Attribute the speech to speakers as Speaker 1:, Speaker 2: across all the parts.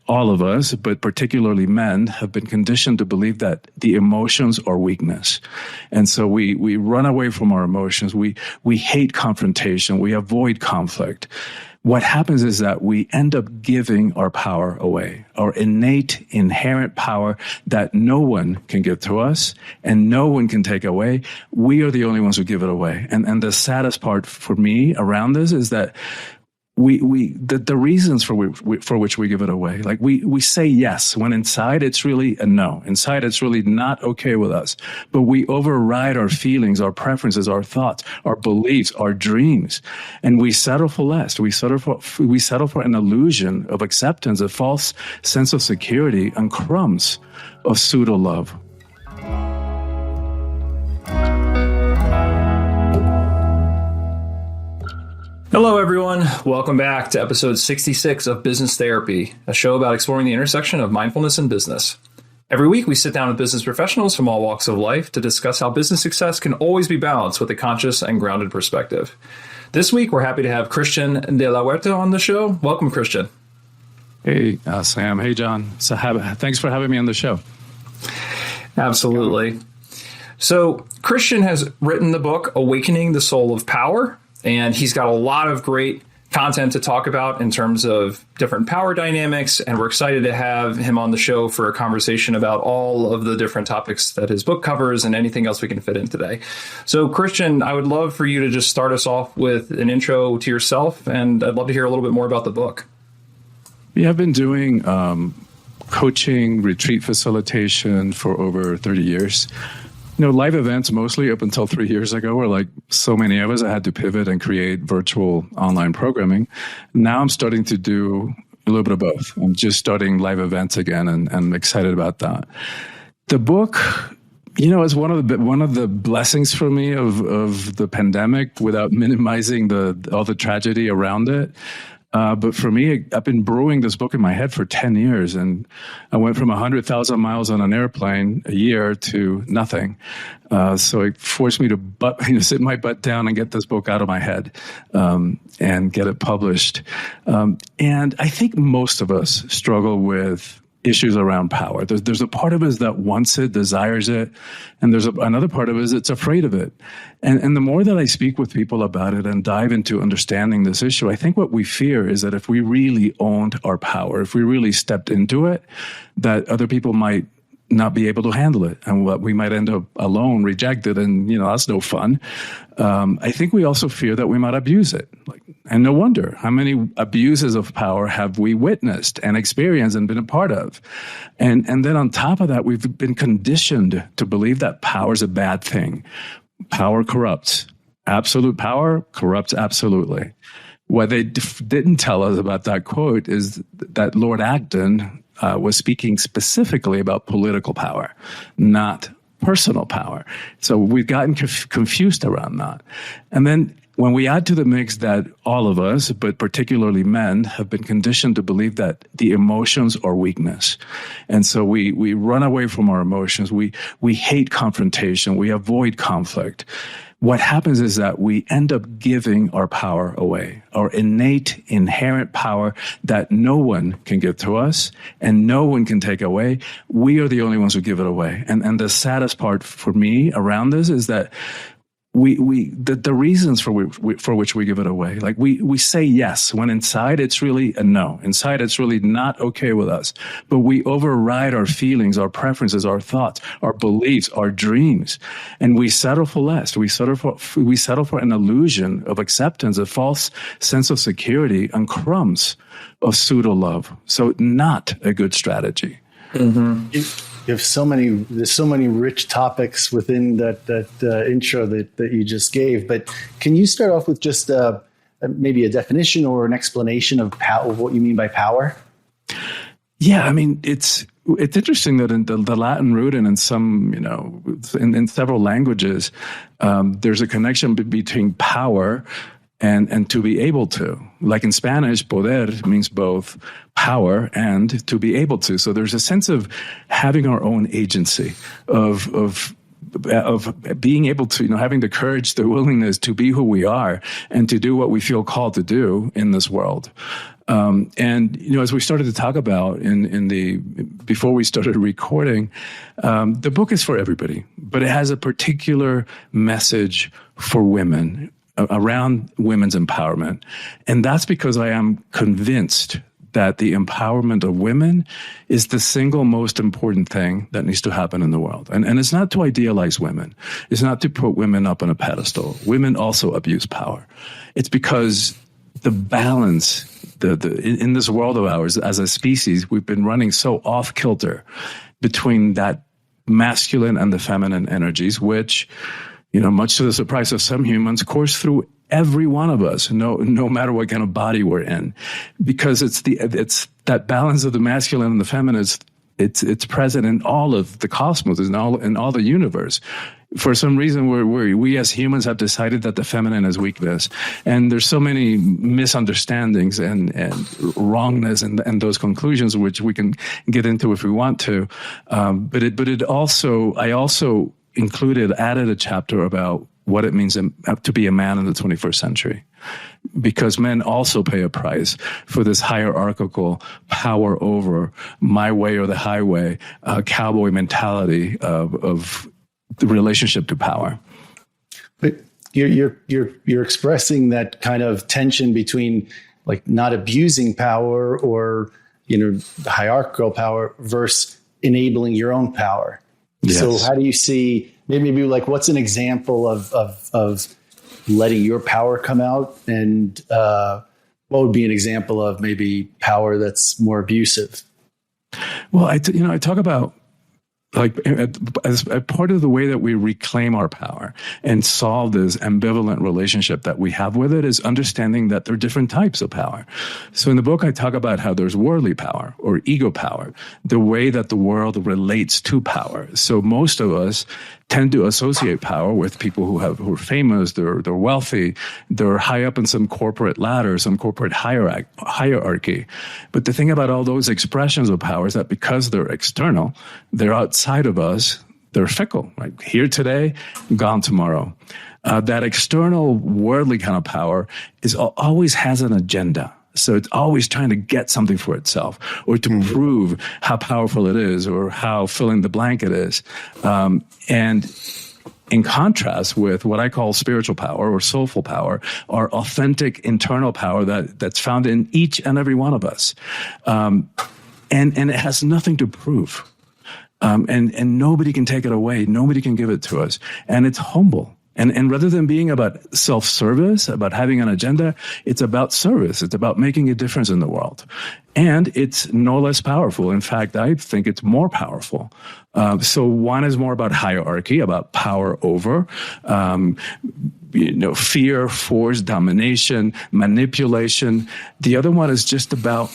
Speaker 1: all of us, but particularly men, have been conditioned to believe that the emotions are weakness. And so we run away from our emotions. We hate confrontation. We avoid conflict. What happens is that we end up giving our power away, our innate, inherent power that no one can give to us and no one can take away. We are the only ones who give it away. And the saddest part for me around this is that the reasons for which we give it away, like we say yes when inside it's really a no. Inside it's really not okay with us. But we override our feelings, our preferences, our thoughts, our beliefs, our dreams, and we settle for less. We settle for an illusion of acceptance, a false sense of security, and crumbs of pseudo love.
Speaker 2: Hello, everyone. Welcome back to episode 66 of Business Therapy, a show about exploring the intersection of mindfulness and business. Every week, we sit down with business professionals from all walks of life to discuss how business success can always be balanced with a conscious and grounded perspective. This week, we're happy to have Christian De La Huerta on the show. Welcome, Christian.
Speaker 1: Hey, Sam. Hey, John. So thanks for having me on the show.
Speaker 2: Absolutely. So Christian has written the book, Awakening the Soul of Power. And he's got a lot of great content to talk about in terms of different power dynamics. And we're excited to have him on the show for a conversation about all of the different topics that his book covers and anything else we can fit in today. So, Christian, I would love for you to just start us off with an intro to yourself. And I'd love to hear a little bit more about the book.
Speaker 1: Yeah, I've been doing coaching, retreat facilitation for over 30 years. Live events mostly up until 3 years ago were like so many of us, I had to pivot and create virtual online programming. Now I'm starting to do a little bit of both. I'm just starting live events again, and I'm excited about that. The book, is one of the blessings for me of the pandemic, without minimizing all the tragedy around it. But for me, I've been brewing this book in my head for 10 years, and I went from 100,000 miles on an airplane a year to nothing. So it forced me to sit my butt down and get this book out of my head and get it published. And I think most of us struggle with issues around power. There's a part of us that wants it, desires it, and there's another part of us that's afraid of it. And the more that I speak with people about it and dive into understanding this issue, I think what we fear is that if we really owned our power, if we really stepped into it, that other people might not be able to handle it, and we might end up alone, rejected, and that's no fun. I think we also fear that we might abuse it. And no wonder. How many abuses of power have we witnessed and experienced and been a part of? And then on top of that, we've been conditioned to believe that power is a bad thing. Power corrupts. Absolute power corrupts absolutely. What they didn't tell us about that quote is that Lord Acton was speaking specifically about political power, not personal power. So we've gotten confused around that. And then when we add to the mix that all of us, but particularly men, have been conditioned to believe that the emotions are weakness. And so we run away from our emotions. We hate confrontation. We avoid conflict. What happens is that we end up giving our power away, our innate, inherent power that no one can give to us and no one can take away. We are the only ones who give it away. And the saddest part for me around this is that the reasons for which we give it away, like we say yes when inside it's really a no. Inside it's really not okay with us. But we override our feelings, our preferences, our thoughts, our beliefs, our dreams, and we settle for less. We settle for an illusion of acceptance, a false sense of security, and crumbs of pseudo love. So not a good strategy.
Speaker 3: Mm-hmm. There's so many rich topics within that intro that you just gave. But can you start off with just maybe a definition or an explanation of what you mean by power?
Speaker 1: Yeah, I mean, it's interesting that in the Latin root and in some, in several languages, there's a connection between power and to be able to. Like in Spanish, poder means both power and to be able to. So there's a sense of having our own agency, of being able to, having the courage, the willingness to be who we are and to do what we feel called to do in this world. And as we started to talk about before we started recording, the book is for everybody, but it has a particular message for women around women's empowerment. And that's because I am convinced that the empowerment of women is the single most important thing that needs to happen in the world. And it's not to idealize women. It's not to put women up on a pedestal. Women also abuse power. It's because the balance, in this world of ours, as a species, we've been running so off kilter between that masculine and the feminine energies, which, much to the surprise of some humans, course through every one of us, no matter what kind of body we're in, because it's that balance of the masculine and the feminine. It's present in all of the cosmos, in all the universe. For some reason, we as humans have decided that the feminine is weakness, and there's so many misunderstandings and wrongness and those conclusions, which we can get into if we want to. But I also added a chapter about what it means to be a man in the 21st century, because men also pay a price for this hierarchical power over my way or the highway, cowboy mentality of the relationship to power.
Speaker 3: But you're expressing that kind of tension between like not abusing power or the hierarchical power versus enabling your own power. Yes. So how do you see maybe like what's an example of letting your power come out, and what would be an example of maybe power that's more abusive?
Speaker 1: Well, I talk about, like, as a part of the way that we reclaim our power and solve this ambivalent relationship that we have with it is understanding that there are different types of power. So in the book, I talk about how there's worldly power or ego power, the way that the world relates to power. So most of us tend to associate power with people who are famous, they're wealthy, they're high up in some corporate ladder, some corporate hierarchy. But the thing about all those expressions of power is that because they're external, they're outside of us, they're fickle, right? Here today, gone tomorrow. That external worldly kind of power always has an agenda. So it's always trying to get something for itself or to prove how powerful it is or how fill in the blank it is. And in contrast with what I call spiritual power or soulful power, or authentic internal power that's found in each and every one of us. And it has nothing to prove. And nobody can take it away. Nobody can give it to us. And it's humble. And rather than being about self-service, about having an agenda, it's about service. It's about making a difference in the world. And it's no less powerful. In fact, I think it's more powerful. So one is more about hierarchy, about power over, fear, force, domination, manipulation. The other one is just about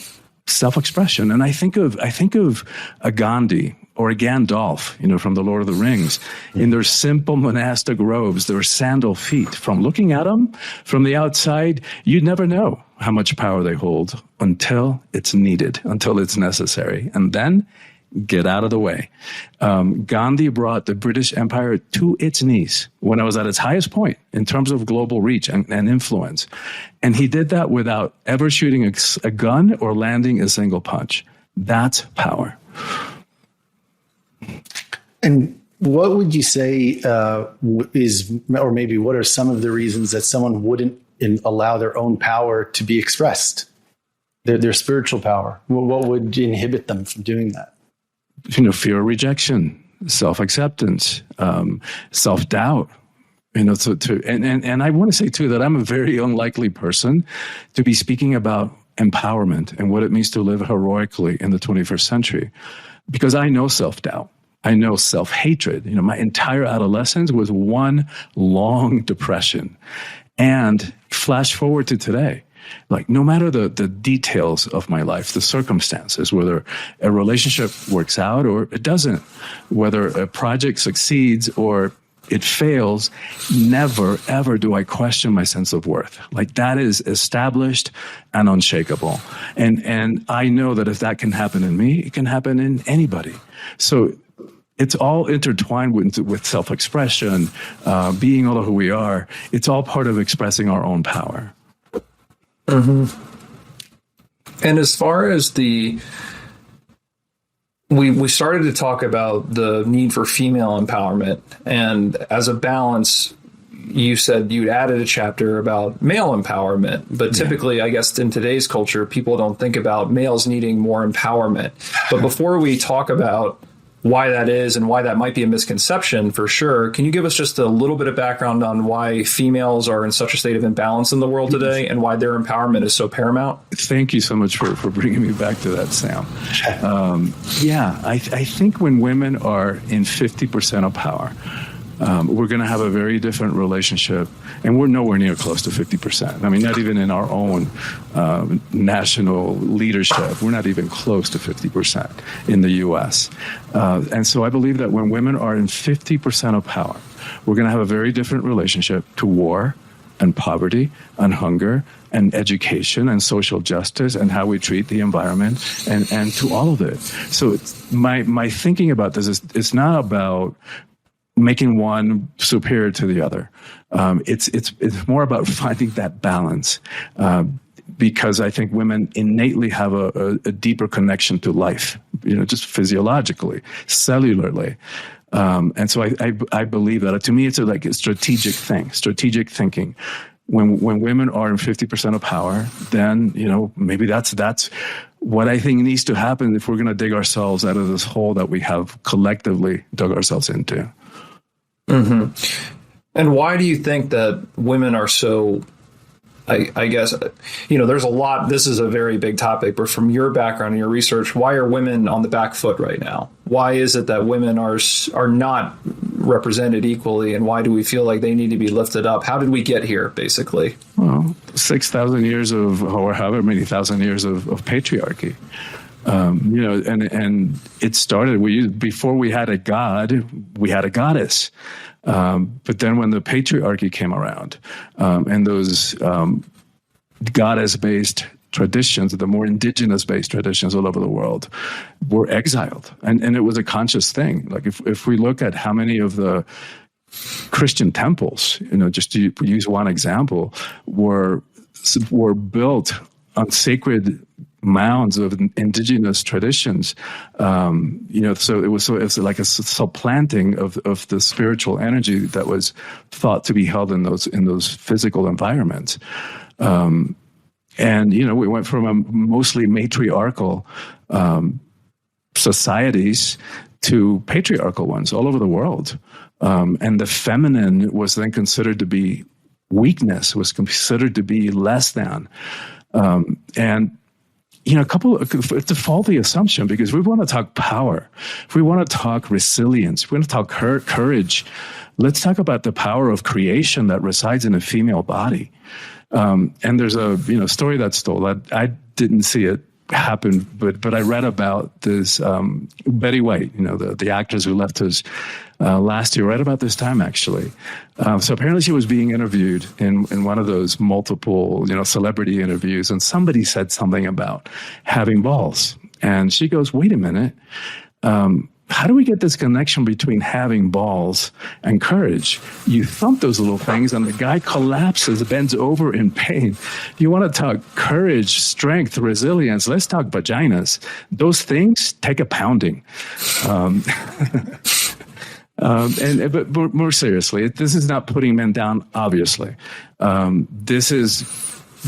Speaker 1: self-expression. And I think of a Gandhi or a Gandalf, from the Lord of the Rings, in their simple monastic robes, their sandal feet. From looking at them from the outside, you'd never know how much power they hold until it's needed, until it's necessary. And then get out of the way. Gandhi brought the British Empire to its knees when it was at its highest point in terms of global reach and influence. And he did that without ever shooting a gun or landing a single punch. That's power.
Speaker 3: And what would you say or maybe what are some of the reasons that someone wouldn't allow their own power to be expressed, their spiritual power? What would inhibit them from doing that?
Speaker 1: Fear of rejection, self-acceptance, self-doubt. And I want to say too that I'm a very unlikely person to be speaking about empowerment and what it means to live heroically in the 21st century, because I know self-doubt. I know self-hatred. My entire adolescence was one long depression. And flash forward to today, like no matter the details of my life, the circumstances, whether a relationship works out or it doesn't, whether a project succeeds or it fails, never, ever do I question my sense of worth. Like that is established and unshakable. And I know that if that can happen in me, it can happen in anybody. So it's all intertwined with self-expression, being all of who we are. It's all part of expressing our own power.
Speaker 2: Mm-hmm. And as far as we started to talk about the need for female empowerment, and as a balance, you said you added a chapter about male empowerment, but typically, I guess in today's culture, people don't think about males needing more empowerment. But before we talk about why that is and why that might be a misconception, for sure, can you give us just a little bit of background on why females are in such a state of imbalance in the world today and why their empowerment is so paramount?
Speaker 1: Thank you so much for bringing me back to that, Sam. I think when women are in 50% of power, we're going to have a very different relationship, and we're nowhere near close to 50%. I mean, not even in our own national leadership, we're not even close to 50% in the U.S. And so I believe that when women are in 50% of power, we're going to have a very different relationship to war and poverty and hunger and education and social justice and how we treat the environment and to all of it. So my thinking about this is it's not about making one superior to the other. It's more about finding that balance, because I think women innately have a deeper connection to life, just physiologically, cellularly. And so I believe that. To me, it's like a strategic thinking. When women are in 50% of power, then, maybe that's what I think needs to happen if we're going to dig ourselves out of this hole that we have collectively dug ourselves into.
Speaker 2: Mm-hmm. And why do you think that women are so, I guess, there's a lot, this is a very big topic, but from your background and your research, why are women on the back foot right now? Why is it that women are not represented equally, and why do we feel like they need to be lifted up? How did we get here, basically?
Speaker 1: Well, 6,000 years or however many thousand years of patriarchy. And it started, before we had a god, we had a goddess. But then when the patriarchy came around, and those goddess-based traditions, the more indigenous-based traditions all over the world, were exiled. And it was a conscious thing. Like if we look at how many of the Christian temples, just to use one example, were built on sacred mounds of indigenous traditions, so it's like a supplanting of the spiritual energy that was thought to be held in those physical environments. We went from a mostly matriarchal societies to patriarchal ones all over the world. And the feminine was then considered to be weakness, was considered to be less than. It's a faulty assumption, because we want to talk power. If we want to talk resilience, if we want to talk courage, let's talk about the power of creation that resides in a female body. And there's a story that's told. I didn't see it happen, but I read about this Betty White, the actress who left us last year, right about this time, actually. So apparently she was being interviewed in one of those multiple, celebrity interviews, and somebody said something about having balls. And she goes, wait a minute. How do we get this connection between having balls and courage? You thump those little things and the guy collapses, bends over in pain. You want to talk courage, strength, resilience, let's talk vaginas. Those things take a pounding. But more seriously, this is not putting men down, obviously. This is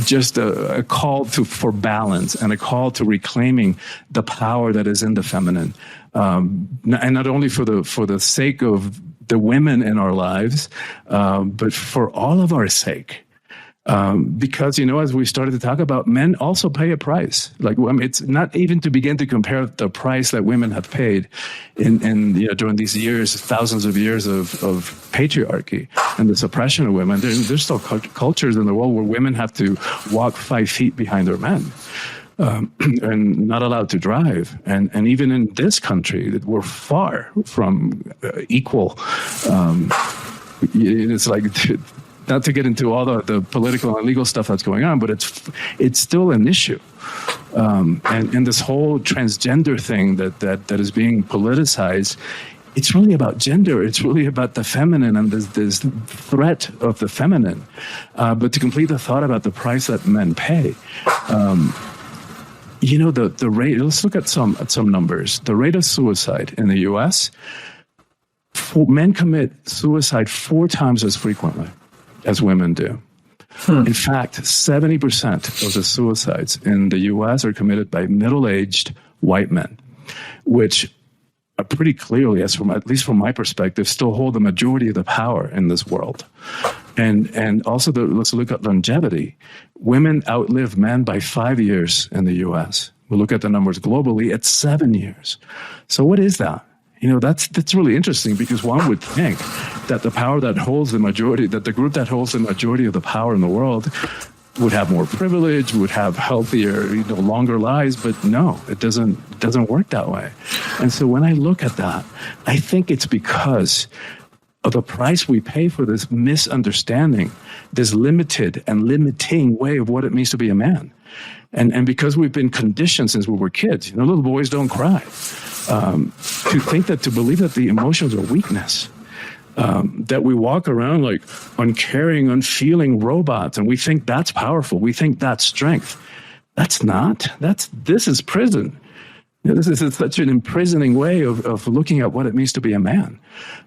Speaker 1: just a call for balance and a call to reclaiming the power that is in the feminine. And not only for the sake of the women in our lives, but for all of our sake. Because, as we started to talk about, men also pay a price. It's not even to begin to compare the price that women have paid during these years, thousands of years of patriarchy and the suppression of women. There's still cultures in the world where women have to walk 5 feet behind their men. And not allowed to drive. And even in this country, that we're far from equal. It's like, not to get into all the political and legal stuff that's going on, but it's still an issue. And this whole transgender thing that is being politicized, it's really about gender. It's really about the feminine and this threat of the feminine. But to complete the thought about the price that men pay, the rate, let's look at some numbers. The rate of suicide in the US, men commit suicide 4 times as frequently as women do. In fact, 70% of the suicides in the US are committed by middle-aged white men, which are pretty clearly, at least from my perspective, still hold the majority of the power in this world. And also, let's look at longevity. Women outlive men by 5 years in the US. We look at the numbers globally, it's 7 years. So what is that? That's really interesting, because one would think that the power that holds the majority, that the group that holds the majority of the power in the world would have more privilege, would have healthier, longer lives, but no, it doesn't work that way. And so when I look at that, I think it's because of the price we pay for this misunderstanding, this limited and limiting way of what it means to be a man. And because we've been conditioned since we were kids, little boys don't cry. To believe that the emotions are weakness, that we walk around like uncaring, unfeeling robots, and we think that's powerful. We think that's strength. That's not. This is prison. This is such an imprisoning way of looking at what it means to be a man.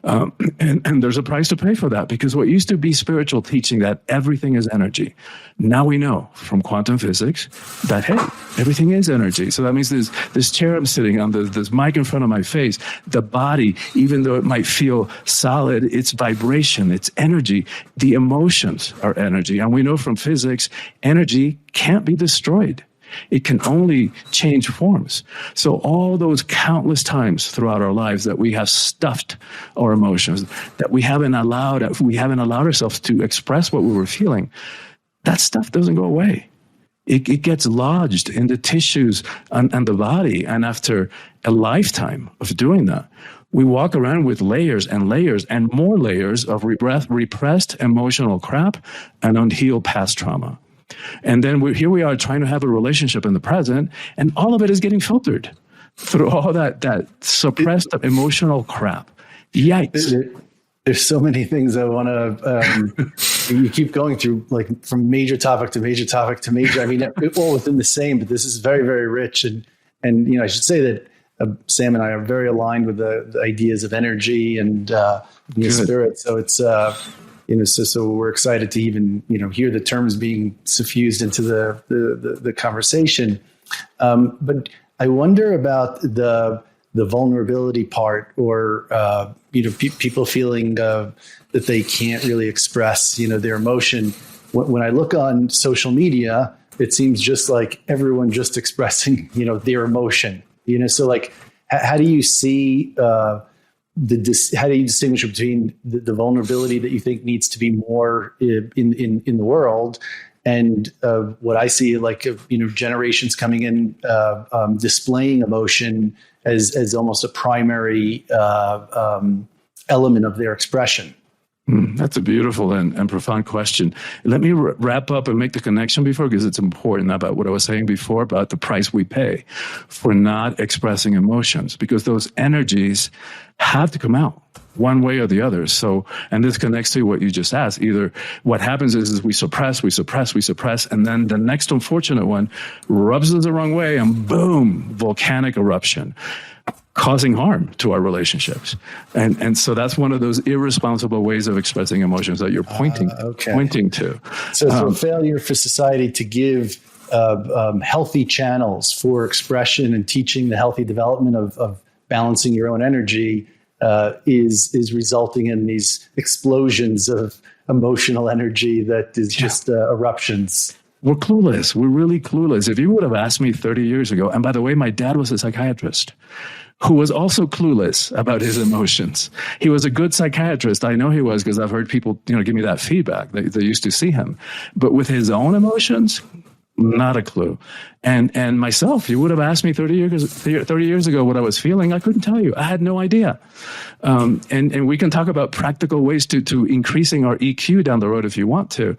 Speaker 1: And there's a price to pay for that, because what used to be spiritual teaching that everything is energy, now we know from quantum physics that, hey, everything is energy. So that means this chair I'm sitting on, this mic in front of my face, the body, even though it might feel solid, it's vibration, it's energy. The emotions are energy. And we know from physics, energy can't be destroyed. It can only change forms. So all those countless times throughout our lives that we have stuffed our emotions, that we haven't allowed ourselves to express what we were feeling, that stuff doesn't go away. It gets lodged in the tissues and the body. And after a lifetime of doing that, we walk around with layers and layers and more layers of repressed emotional crap and unhealed past trauma. And then here we are trying to have a relationship in the present, and all of it is getting filtered through all that suppressed emotional crap. Yikes.
Speaker 3: There's so many things I want to, you keep going through, like from major topic to major topic to major. I mean, all within the same, but this is very, very rich. And I should say that Sam and I are very aligned with the ideas of energy and the spirit. So it's, so we're excited to even, hear the terms being suffused into the conversation. But I wonder about the vulnerability part, or, people feeling that they can't really express, their emotion. When I look on social media, it seems just like everyone just expressing, their emotion, so like, how do you see, how do you distinguish between the vulnerability that you think needs to be more in the world, and what I see, like, generations coming in, displaying emotion as almost a primary element of their expression?
Speaker 1: That's a beautiful and profound question. Let me wrap up and make the connection because it's important about what I was saying before about the price we pay for not expressing emotions, because those energies have to come out one way or the other. So, and this connects to what you just asked. Either what happens is we suppress, and then the next unfortunate one rubs us the wrong way, and boom, volcanic eruption, causing harm to our relationships. And so that's one of those irresponsible ways of expressing emotions that you're pointing to.
Speaker 3: So failure for society to give healthy channels for expression and teaching the healthy development of balancing your own energy is resulting in these explosions of emotional energy that is just eruptions.
Speaker 1: We're clueless. We're really clueless. If you would have asked me 30 years ago, and by the way, my dad was a psychiatrist who was also clueless about his emotions. He was a good psychiatrist. I know he was, because I've heard people, give me that feedback. They used to see him. But with his own emotions, not a clue. And myself, you would have asked me 30 years ago what I was feeling. I couldn't tell you. I had no idea. And we can talk about practical ways to increasing our EQ down the road if you want to.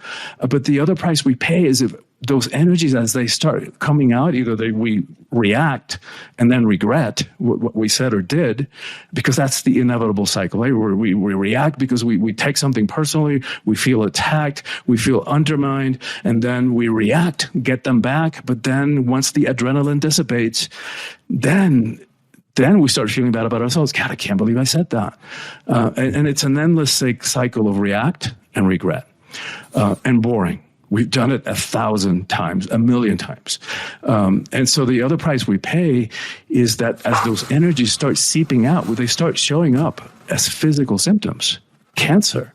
Speaker 1: But the other price we pay is if those energies, as they start coming out, either we react and then regret what we said or did, because that's the inevitable cycle. Right? We react because we take something personally, we feel attacked, we feel undermined, and then we react, get them back. But then once the adrenaline dissipates, then we start feeling bad about ourselves. God, I can't believe I said that. And it's an endless cycle of react and regret, and boring. We've done it 1,000 times, 1,000,000 times. And so the other price we pay is that as those energies start seeping out, they start showing up as physical symptoms: cancer,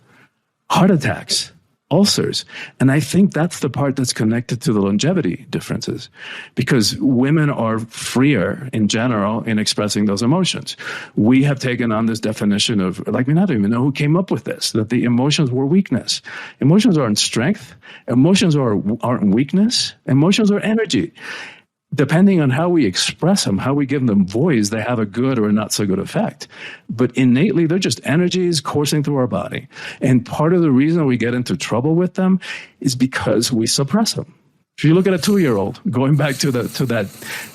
Speaker 1: heart attacks, ulcers. And I think that's the part that's connected to the longevity differences, because women are freer in general in expressing those emotions. We have taken on this definition of, like, we don't even know who came up with this, that the emotions were weakness. Emotions aren't strength. Emotions aren't weakness. Emotions are energy. Depending on how we express them, how we give them voice, they have a good or a not so good effect. But innately, they're just energies coursing through our body. And part of the reason we get into trouble with them is because we suppress them. If you look at a 2-year-old, going back to that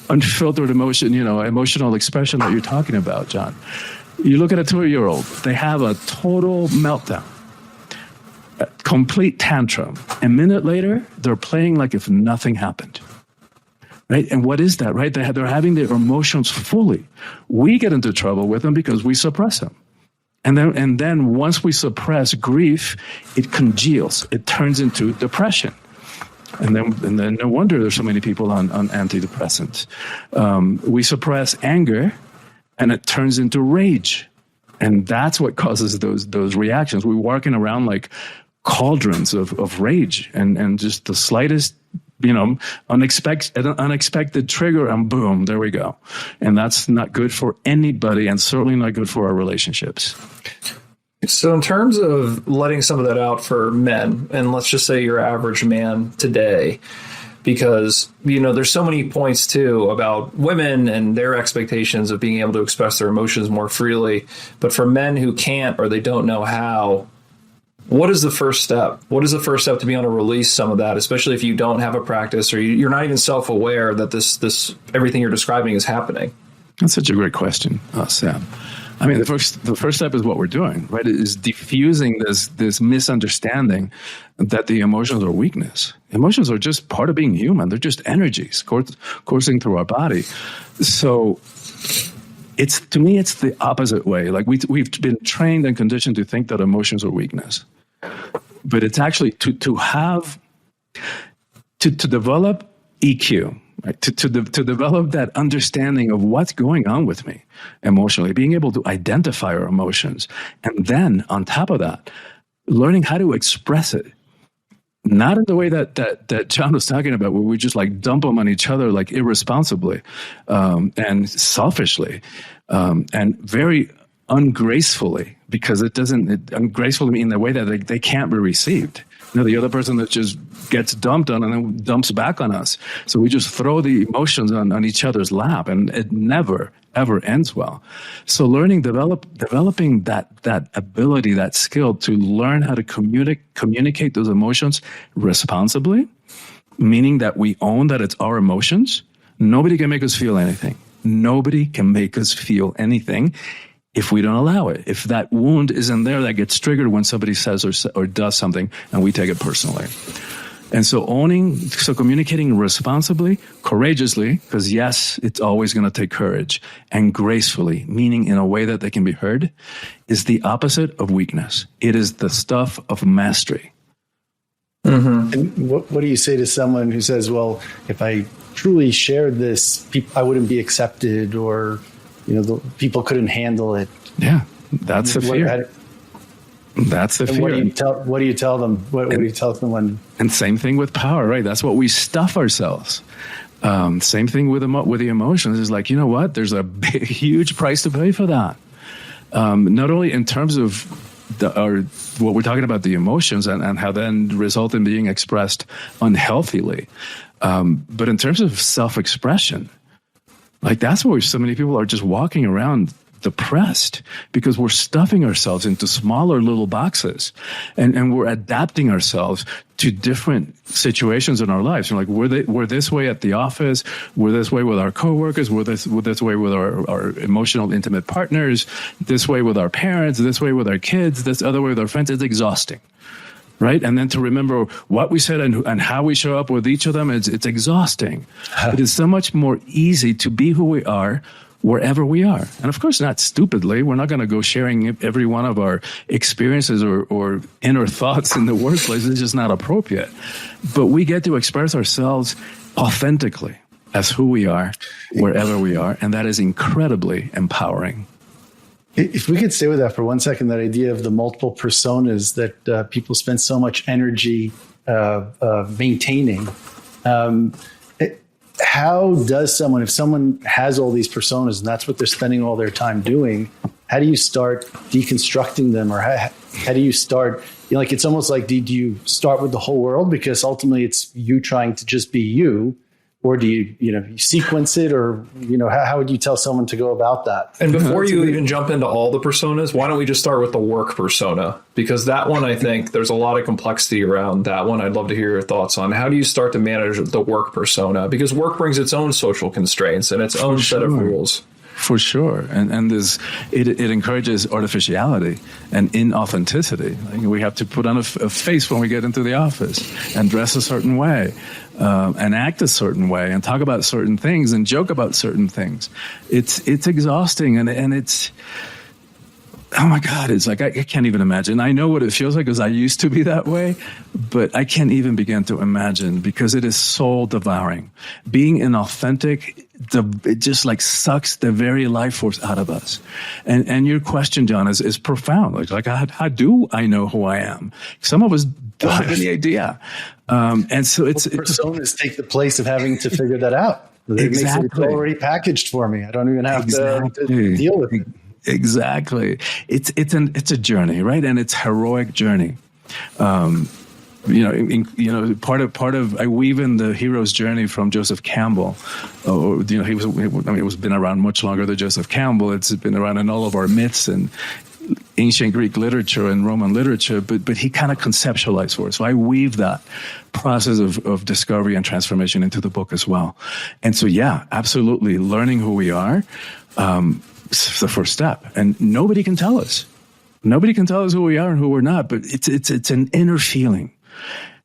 Speaker 1: unfiltered emotion, emotional expression that you're talking about, John, you look at a 2-year-old, they have a total meltdown, a complete tantrum. A minute later, they're playing like if nothing happened. Right? And what is that, right? They're having their emotions fully. We get into trouble with them because we suppress them. And then once we suppress grief, it congeals. It turns into depression. And then no wonder there's so many people on antidepressants. We suppress anger, and it turns into rage. And that's what causes those reactions. We're walking around like cauldrons of rage, and just the slightest unexpected trigger, and boom, there we go. And that's not good for anybody, and certainly not good for our relationships.
Speaker 2: So in terms of letting some of that out for men, and let's just say your average man today, because, there's so many points too about women and their expectations of being able to express their emotions more freely. But for men who can't, or they don't know how, what is the first step? What is the first step to be able to release some of that, especially if you don't have a practice or you're not even self-aware that this everything you're describing is happening?
Speaker 1: That's such a great question, Sam. I mean, the first step is what we're doing, right? It is diffusing this misunderstanding that the emotions are weakness. Emotions are just part of being human. They're just energies coursing through our body. So to me, it's the opposite way. Like we've been trained and conditioned to think that emotions are weakness. But it's actually to develop EQ, right? to develop that understanding of what's going on with me emotionally, being able to identify our emotions. And then on top of that, learning how to express it. Not in the way that John was talking about, where we just like dump them on each other like irresponsibly and selfishly and very ungracefully, because ungracefully mean the way that they can't be received. The other person that just gets dumped on and then dumps back on us. So we just throw the emotions on each other's lap, and it never, ever ends well. So developing that ability, that skill to learn how to communicate those emotions responsibly, meaning that we own that it's our emotions. Nobody can make us feel anything. Nobody can make us feel anything if we don't allow it. If that wound isn't there, that gets triggered when somebody says or does something, and we take it personally. And so communicating responsibly, courageously, because yes, it's always going to take courage, and gracefully, meaning in a way that they can be heard, is the opposite of weakness. It is the stuff of mastery.
Speaker 3: Mm-hmm. And what do you say to someone who says, well, if I truly shared this, I wouldn't be accepted, or the people couldn't handle it?
Speaker 1: Yeah, that's the fear. That's the fear.
Speaker 3: What do you tell them? What do you tell someone?
Speaker 1: And same thing with power, right? That's what we stuff ourselves. Same thing with the emotions. Is like, what? There's a huge price to pay for that. Not only in terms of what we're talking about, the emotions and how then result in being expressed unhealthily, but in terms of self-expression. Like that's where so many people are just walking around depressed because we're stuffing ourselves into smaller little boxes, and we're adapting ourselves to different situations in our lives. Like we're this way at the office, we're this way with our coworkers, we're this way with our emotional intimate partners, this way with our parents, this way with our kids, this other way with our friends. It's exhausting. Right. And then to remember what we said and how we show up with each of them, it's exhausting. It is so much more easy to be who we are wherever we are. And of course, not stupidly. We're not going to go sharing every one of our experiences or inner thoughts in the workplace. It's just not appropriate. But we get to express ourselves authentically as who we are, wherever we are. And that is incredibly empowering.
Speaker 3: If we could stay with that for 1 second, that idea of the multiple personas that people spend so much energy maintaining. How does someone, if someone has all these personas and that's what they're spending all their time doing, how do you start deconstructing them? Or how do you start, like, it's almost like, do you start with the whole world? Because ultimately it's you trying to just be you. Or do you sequence it, or, how would you tell someone to go about that?
Speaker 2: And before you even jump into all the personas, why don't we just start with the work persona? Because that one, I think there's a lot of complexity around that one. I'd love to hear your thoughts on how do you start to manage the work persona? Because work brings its own social constraints and its own set of rules.
Speaker 1: For sure. And it encourages artificiality and inauthenticity. Like, we have to put on a face when we get into the office and dress a certain way. And act a certain way and talk about certain things and joke about certain things. It's exhausting and it's, oh my God, it's like, I can't even imagine. I know what it feels like because I used to be that way, but I can't even begin to imagine because it is soul devouring. Being inauthentic, it just like sucks the very life force out of us. And your question, John, is profound. Like how do I know who I am? Some of us don't have any idea. And so
Speaker 3: personas take the place of having to figure that out.
Speaker 1: Exactly.
Speaker 3: It's already packaged for me. I don't even have to deal with it.
Speaker 1: Exactly. It's a journey, right? And it's a heroic journey. Part of I weave in the hero's journey from Joseph Campbell. It was been around much longer than Joseph Campbell. It's been around in all of our myths and ancient Greek literature and Roman literature, but he kind of conceptualized for us. So I weave that process of discovery and transformation into the book as well. And so, yeah, absolutely. Learning who we are, it's the first step. And nobody can tell us. Nobody can tell us who we are and who we're not, but it's an inner feeling.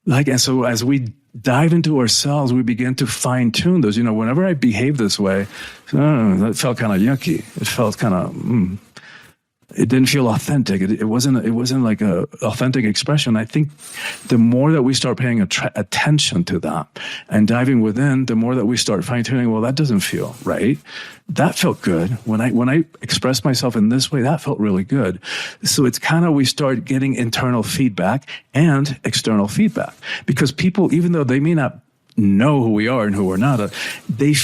Speaker 1: And so as we dive into ourselves, we begin to fine tune those. Whenever I behave this way, that felt kind of yucky. It felt kind of, it didn't feel authentic. It wasn't like a authentic expression. I think the more that we start paying attention to that and diving within, the more that we start fine tuning. Well, that doesn't feel right. That felt good when I expressed myself in this way. That felt really good. So it's kind of we start getting internal feedback and external feedback because people, even though they may not know who we are and who we're not,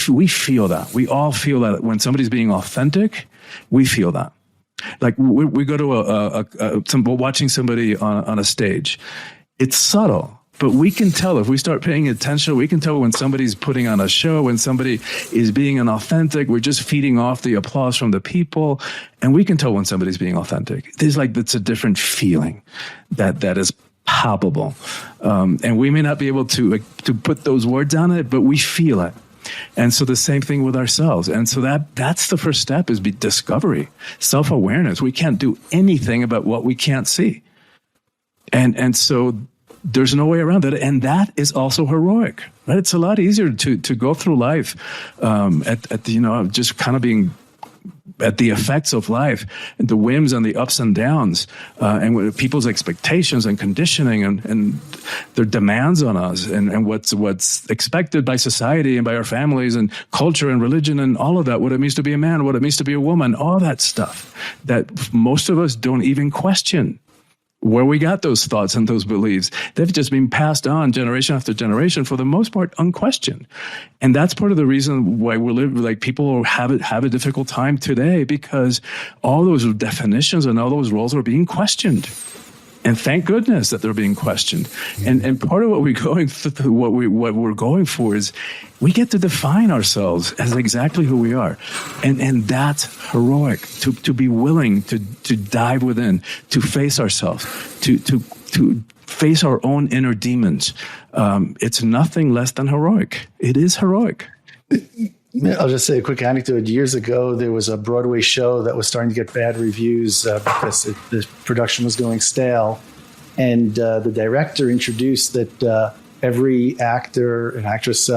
Speaker 1: we feel that. We all feel that when somebody's being authentic, we feel that. Like we go to watching somebody on a stage. It's subtle, but we can tell if we start paying attention. We can tell when somebody's putting on a show, when somebody is being inauthentic. We're just feeding off the applause from the people, and we can tell when somebody's being authentic. It's a different feeling that is palpable, and we may not be able to put those words on it, but we feel it. And so the same thing with ourselves. And so that's the first step is discovery, self-awareness. We can't do anything about what we can't see. And so there's no way around it. And that is also heroic, right? It's a lot easier to go through life just kind of being at the effects of life, and the whims and the ups and downs, and people's expectations and conditioning and their demands on us, and what's expected by society and by our families and culture and religion and all of that, what it means to be a man, what it means to be a woman, all that stuff that most of us don't even question. Where we got those thoughts and those beliefs, they've just been passed on generation after generation, for the most part, unquestioned. And that's part of the reason why people have a difficult time today, because all those definitions and all those roles are being questioned. And thank goodness that they're being questioned. And part of what we're going through, what we're going for is we get to define ourselves as exactly who we are. And that's heroic, to be willing to dive within, to face ourselves, to face our own inner demons. It's nothing less than heroic. It is heroic.
Speaker 3: I'll just say a quick anecdote. Years ago, there was a Broadway show that was starting to get bad reviews because the production was going stale. And the director introduced that every actor and actress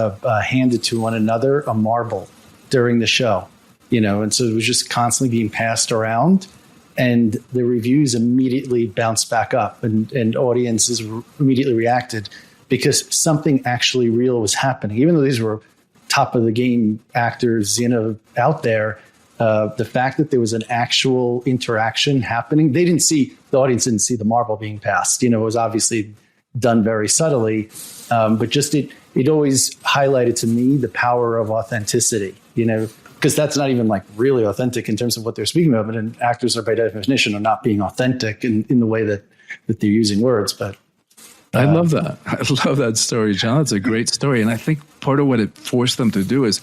Speaker 3: handed to one another a marble during the show. And so it was just constantly being passed around. And the reviews immediately bounced back up, and audiences immediately reacted because something actually real was happening. Even though these were top of the game actors, out there, the fact that there was an actual interaction happening, the audience didn't see the marble being passed. It was obviously done very subtly, but just it always highlighted to me the power of authenticity, because that's not even like really authentic in terms of what they're speaking about, but actors are by definition are not being authentic in the way that they're using words. But
Speaker 1: I love that. I love that story, John. It's a great story. And I think part of what it forced them to do is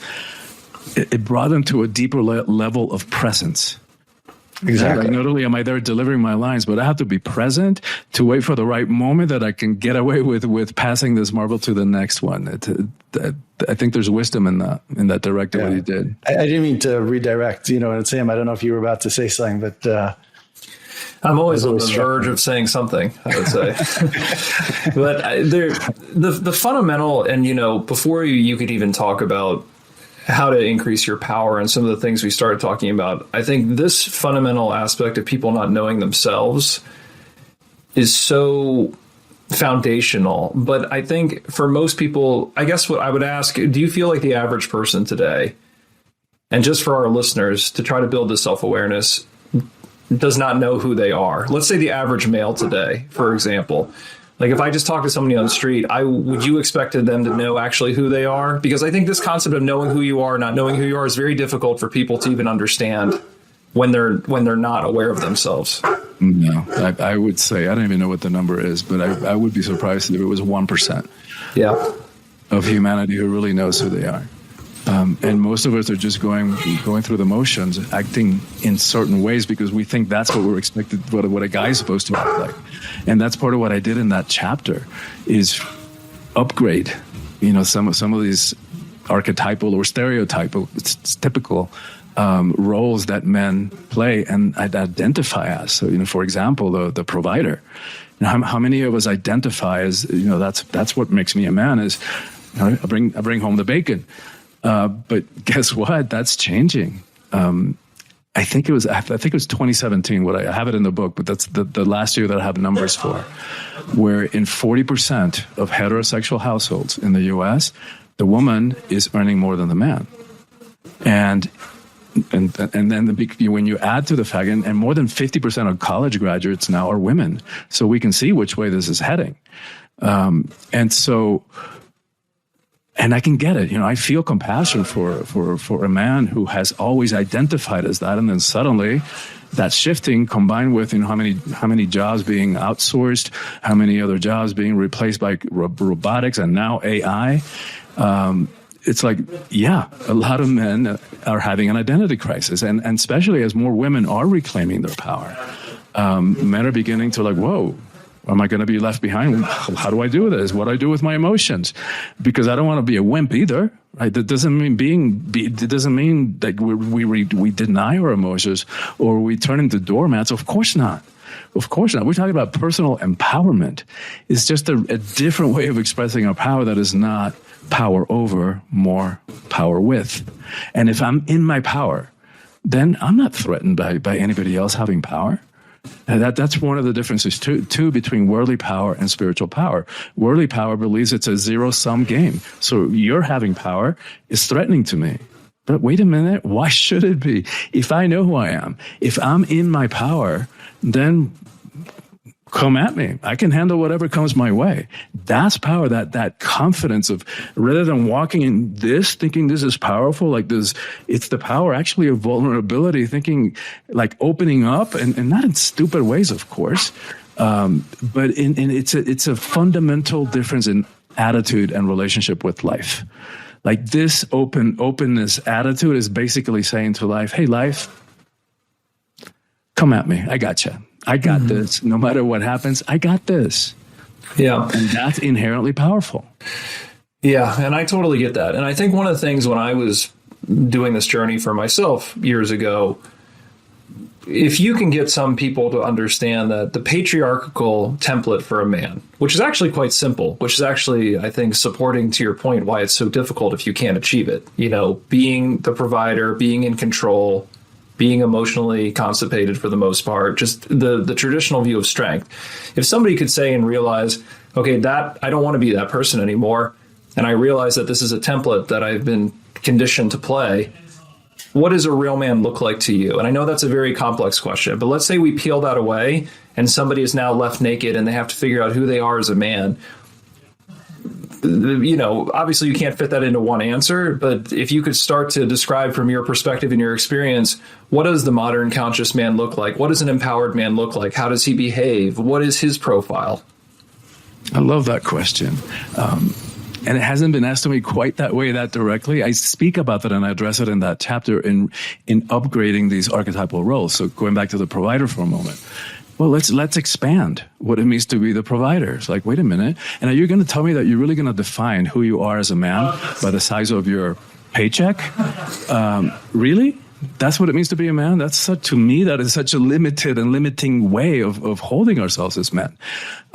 Speaker 1: it brought them to a deeper level of presence. Exactly. Like not only am I there delivering my lines, but I have to be present to wait for the right moment that I can get away with passing this marble to the next one. I think there's wisdom in that director, what he did.
Speaker 3: I didn't mean to redirect, and Sam, I don't know if you were about to say something, but
Speaker 2: I'm always on the verge of saying something, I would say. But the fundamental, and, before you could even talk about how to increase your power and some of the things we started talking about, I think this fundamental aspect of people not knowing themselves is so foundational. But I think for most people, I guess what I would ask, do you feel like the average person today, and just for our listeners to try to build this self-awareness, does not know who they are? Let's say the average male today, for example. Like if I just talk to somebody on the street, would you expect them to know actually who they are? Because I think this concept of knowing who you are, not knowing who you are, is very difficult for people to even understand when they're not aware of themselves.
Speaker 1: No, I would say, I don't even know what the number is, but I would be surprised if it was 1% of humanity who really knows who they are. And most of us are just going through the motions, acting in certain ways because we think that's what we're expected, what a guy's supposed to act like. And that's part of what I did in that chapter is upgrade, some of these archetypal or stereotypal, typical roles that men play and identify as. So, for example, the provider. How many of us identify as, that's what makes me a man is I bring home the bacon. But guess what? That's changing. I think it was 2017. I have it in the book, but that's the last year that I have numbers for, where in 40% of heterosexual households in the U.S., the woman is earning more than the man, and then when you add to the fact, and more than 50% of college graduates now are women, so we can see which way this is heading, And I can get it. I feel compassion for a man who has always identified as that, and then suddenly that shifting combined with how many jobs being outsourced, how many other jobs being replaced by robotics, and now AI. It's like, a lot of men are having an identity crisis, and especially as more women are reclaiming their power, men are beginning to whoa. Am I going to be left behind? How do I do this? What do I do with my emotions? Because I don't want to be a wimp either. Right? That doesn't mean it doesn't mean that we deny our emotions or we turn into doormats. Of course not. Of course not. We're talking about personal empowerment. It's just a different way of expressing our power that is not power over, more power with. And if I'm in my power, then I'm not threatened by anybody else having power. And that's one of the differences too between worldly power and spiritual power. Worldly power believes it's a zero-sum game. So your having power is threatening to me. But wait a minute, why should it be? If I know who I am, if I'm in my power, then come at me. I can handle whatever comes my way. That's power, that confidence of, rather than walking in this, thinking this is powerful, like this, it's the power actually of vulnerability, thinking like opening up, and not in stupid ways, of course, But it's a fundamental difference in attitude and relationship with life. Like this openness attitude is basically saying to life, hey, life, come at me. I got you. I got this. No matter what happens, I got this.
Speaker 2: Yeah.
Speaker 1: And that's inherently powerful.
Speaker 2: Yeah. And I totally get that. And I think one of the things when I was doing this journey for myself years ago, if you can get some people to understand that the patriarchal template for a man, which is actually quite simple, which is actually, I think, supporting to your point why it's so difficult if you can't achieve it, being the provider, being in control, being emotionally constipated for the most part, just the traditional view of strength. If somebody could say and realize, okay, that I don't want to be that person anymore, and I realize that this is a template that I've been conditioned to play, what does a real man look like to you? And I know that's a very complex question, but let's say we peel that away and somebody is now left naked and they have to figure out who they are as a man. Obviously you can't fit that into one answer, but if you could start to describe from your perspective and your experience, what does the modern conscious man look like? What does an empowered man look like? How does he behave? What is his profile?
Speaker 1: I love that question. And it hasn't been asked to me quite that way, that directly. I speak about that and I address it in that chapter in upgrading these archetypal roles. So going back to the provider for a moment. Well, let's expand what it means to be the provider. It's like, wait a minute. And are you going to tell me that you're really going to define who you are as a man by the size of your paycheck? Really? That's what it means to be a man? To me, that is such a limited and limiting way of holding ourselves as men.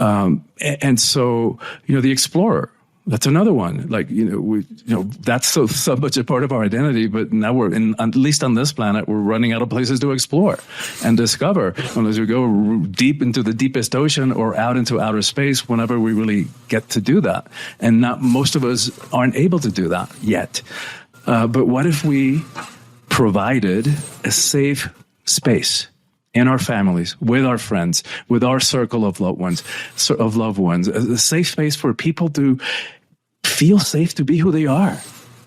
Speaker 1: And so, the explorer. That's another one. Like, that's so much a part of our identity. But now at least on this planet, we're running out of places to explore and discover unless we go deep into the deepest ocean or out into outer space whenever we really get to do that. And most of us aren't able to do that yet. But what if we provided a safe space in our families, with our friends, with our circle of loved ones, a safe space for people to feel safe to be who they are,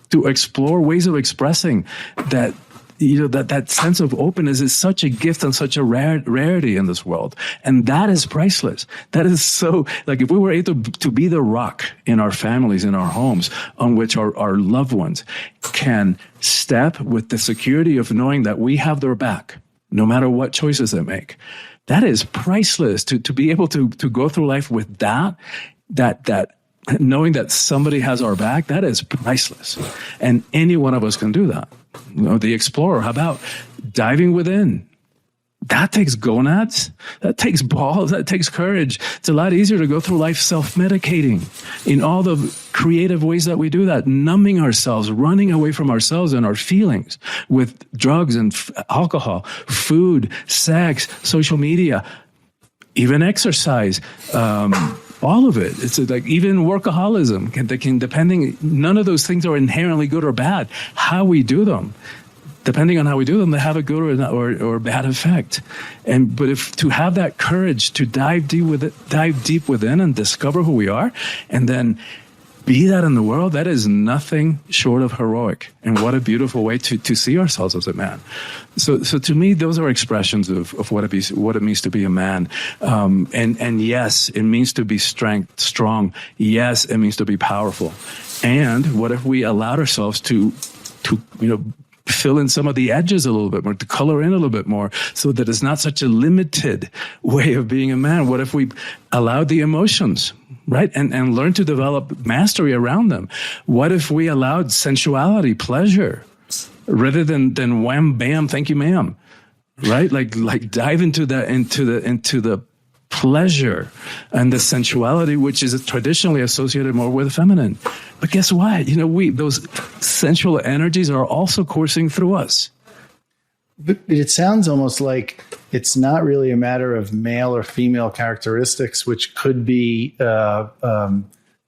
Speaker 1: to explore ways of expressing that, that sense of openness is such a gift and such a rarity in this world. And that is priceless. That is so, like if we were able to be the rock in our families, in our homes, on which our loved ones can step with the security of knowing that we have their back, no matter what choices they make. That is priceless to be able to go through life with that knowing that somebody has our back, that is priceless. And any one of us can do that. The explorer, how about diving within? That takes gonads. That takes balls. That takes courage. It's a lot easier to go through life self-medicating in all the creative ways that we do that, numbing ourselves, running away from ourselves and our feelings with drugs and alcohol, food, sex, social media, even exercise, all of it. It's like even workaholism depending, none of those things are inherently good or bad. How we do them. Depending on how we do them, they have a good or bad effect. But if to have that courage to dive deep within and discover who we are, and then be that in the world, that is nothing short of heroic. And what a beautiful way to see ourselves as a man. So to me, those are expressions of what it means to be a man. And yes, it means to be strong. Yes, it means to be powerful. And what if we allowed ourselves to fill in some of the edges a little bit more, to color in a little bit more, so that it's not such a limited way of being a man? What if we allowed the emotions, right? And learn to develop mastery around them? What if we allowed sensuality, pleasure, rather than wham, bam, thank you, ma'am, right? Like dive into the pleasure and the sensuality, which is traditionally associated more with feminine. But guess what? Those sensual energies are also coursing through us.
Speaker 3: But it sounds almost like it's not really a matter of male or female characteristics, which could be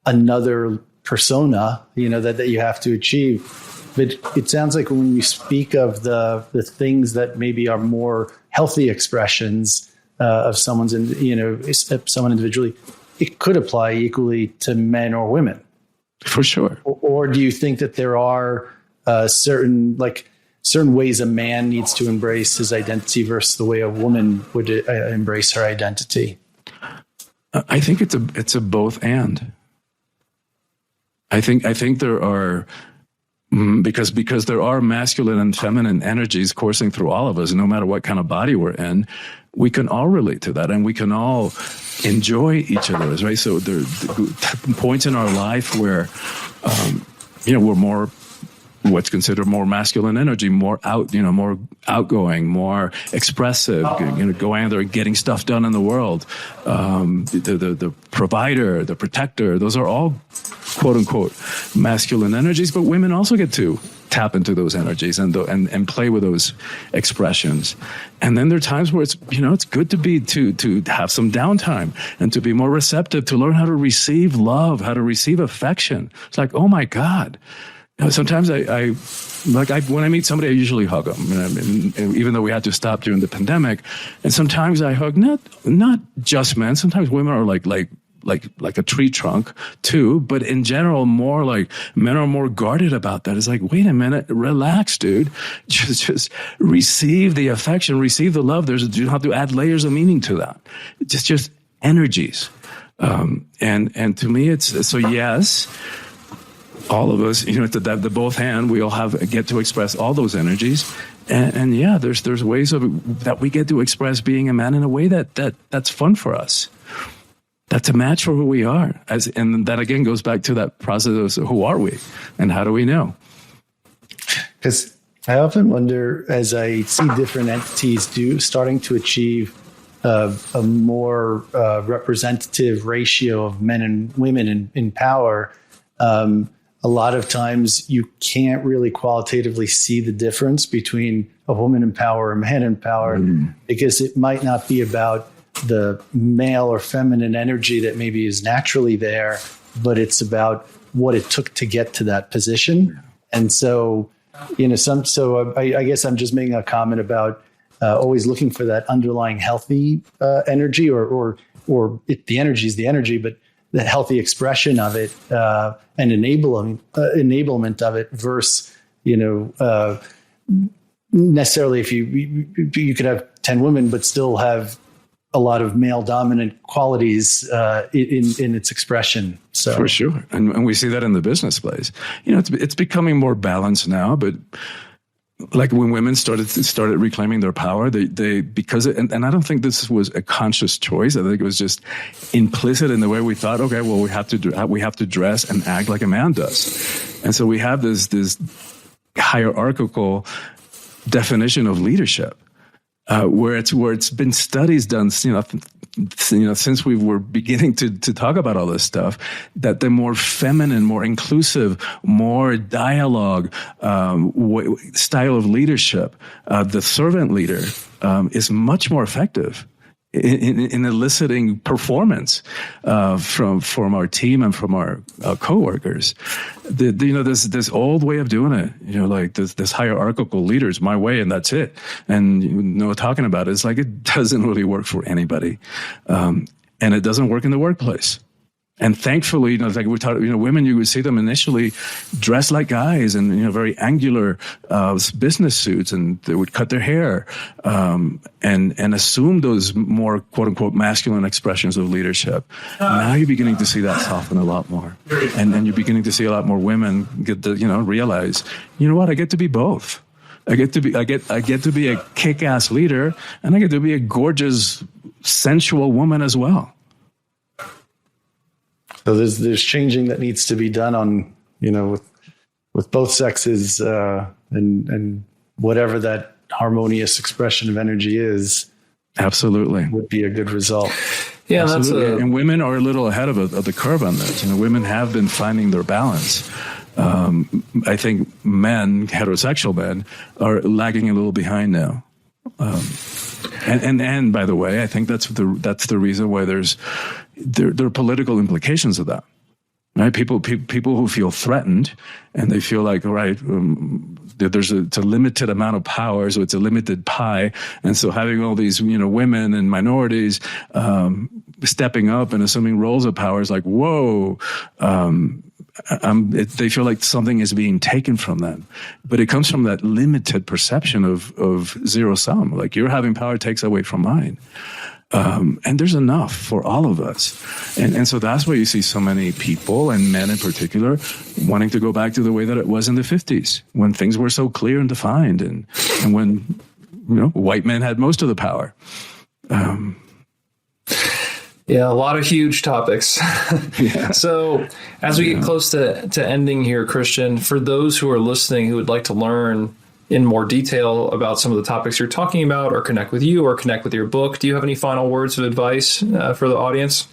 Speaker 3: another persona, that you have to achieve. But it sounds like when you speak of the things that maybe are more healthy expressions of someone's, someone individually, it could apply equally to men or women.
Speaker 1: For sure.
Speaker 3: Or do you think that there are certain ways a man needs to embrace his identity versus the way a woman would embrace her identity?
Speaker 1: I think it's a both and. I think there are because there are masculine and feminine energies coursing through all of us, no matter what kind of body we're in. We can all relate to that, and we can all enjoy each of those, right? So there are points in our life where, we're more what's considered more masculine energy, more outgoing, more expressive, going out there and getting stuff done in the world. The provider, the protector, those are all quote unquote masculine energies, but women also get to tap into those energies and play with those expressions. And then there are times where it's good to have some downtime and to be more receptive, to learn how to receive love, how to receive affection. It's like, oh my God. Sometimes when I meet somebody, I usually hug them, even though we had to stop during the pandemic. And sometimes I hug not just men. Sometimes women are like a tree trunk too. But in general, more like men are more guarded about that. It's like, wait a minute, relax, dude. Just receive the affection, receive the love. You don't have to add layers of meaning to that. It's just energies. And to me, it's so yes. All of us, the both hand, we all get to express all those energies, and yeah, there's ways that we get to express being a man in a way that's fun for us, that's a match for who we are, and that again goes back to that process of who are we and how do we know?
Speaker 3: Because I often wonder, as I see different entities starting to achieve a more representative ratio of men and women in power. A lot of times you can't really qualitatively see the difference between a woman in power or a man in power, because it might not be about the male or feminine energy that maybe is naturally there, but it's about what it took to get to that position. And so, I guess I'm just making a comment about always looking for that underlying healthy energy, or the energy is the energy, but the healthy expression of it and enablement of it versus, necessarily if you could have 10 women, but still have a lot of male dominant qualities in its expression. So
Speaker 1: for sure. And we see that in the business place. It's becoming more balanced now, but like when women started reclaiming their power, and I don't think this was a conscious choice. I think it was just implicit in the way we thought. Okay, well, we have to dress and act like a man does, and so we have this hierarchical definition of leadership, where it's been studies done, since we were beginning to talk about all this stuff, that the more feminine, more inclusive, more dialogue style of leadership, the servant leader, is much more effective in eliciting performance from our team and from our coworkers. This old way of doing it, like this hierarchical leaders, my way and that's it. And talking about it, it's like it doesn't really work for anybody, and it doesn't work in the workplace. And thankfully, like we talked, women, you would see them initially dressed like guys and, very angular business suits, and they would cut their hair and assume those more quote unquote masculine expressions of leadership. Now you're beginning to see that soften a lot more, and you're beginning to see a lot more women get to realize, what, I get to be both. I get to be a kick-ass leader, and I get to be a gorgeous, sensual woman as well.
Speaker 3: So there's changing that needs to be done on, with both sexes, and whatever that harmonious expression of energy is. Absolutely. Would be a good result.
Speaker 2: Yeah,
Speaker 1: absolutely. And women are a little ahead of the curve on this. Women have been finding their balance. I think heterosexual men, are lagging a little behind now. And by the way, I think that's the reason why there are political implications of that, right? People who feel threatened, and they feel like, all right, it's a limited amount of power, so it's a limited pie, and so having all these women and minorities stepping up and assuming roles of power is like, whoa. They feel like something is being taken from them, but it comes from that limited perception of zero sum. Like, you're having power takes away from mine. And there's enough for all of us. And so that's why you see so many people, and men in particular, wanting to go back to the way that it was in the 50s, when things were so clear and defined, and when white men had most of the power.
Speaker 2: Yeah, a lot of huge topics.
Speaker 1: Yeah.
Speaker 2: So as we get close to ending here, Christian, for those who are listening who would like to learn in more detail about some of the topics you're talking about, or connect with you, or connect with your book, do you have any final words of advice for the audience?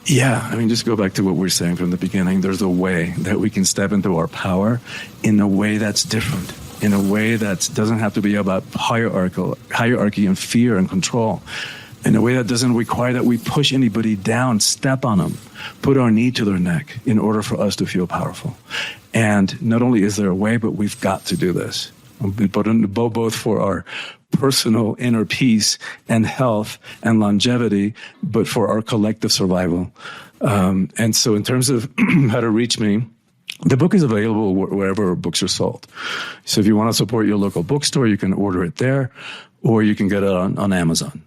Speaker 1: Yeah, I mean, just go back to what we were saying from the beginning. There's a way that we can step into our power in a way that's different, in a way that doesn't have to be about hierarchy and fear and control, in a way that doesn't require that we push anybody down, step on them, put our knee to their neck in order for us to feel powerful. And not only is there a way, but we've got to do this, both for our personal inner peace and health and longevity, but for our collective survival. And so in terms of how to reach me, the book is available wherever books are sold. So if you want to support your local bookstore, you can order it there, or you can get it on Amazon.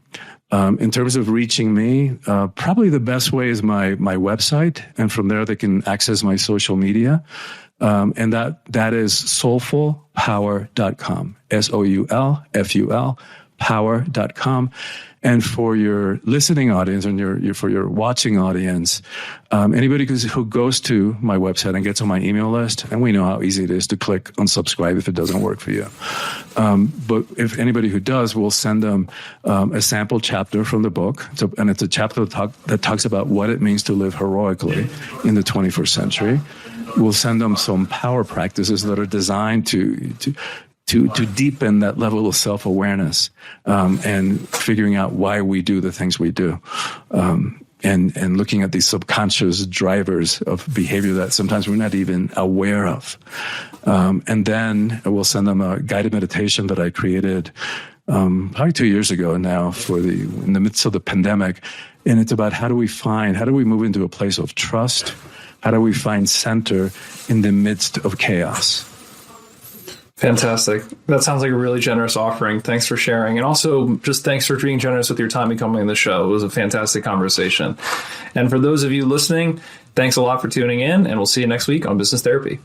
Speaker 1: In terms of reaching me, probably the best way is my website, and from there they can access my social media. And that is soulfulpower.com, SOULFUL, power.com. And for your listening audience and for your watching audience, anybody who goes to my website and gets on my email list, and we know how easy it is to click unsubscribe if it doesn't work for you. But if anybody who does, we'll send them a sample chapter from the book. And it's a chapter that talks about what it means to live heroically in the 21st century. We'll send them some power practices that are designed to deepen that level of self-awareness, and figuring out why we do the things we do, and looking at these subconscious drivers of behavior that sometimes we're not even aware of. And then we'll send them a guided meditation that I created probably 2 years ago now in the midst of the pandemic. And it's about how do we move into a place of trust? How do we find center in the midst of chaos?
Speaker 2: Fantastic. That sounds like a really generous offering. Thanks for sharing. And also just thanks for being generous with your time and coming on the show. It was a fantastic conversation. And for those of you listening, thanks a lot for tuning in, and we'll see you next week on Business Therapy.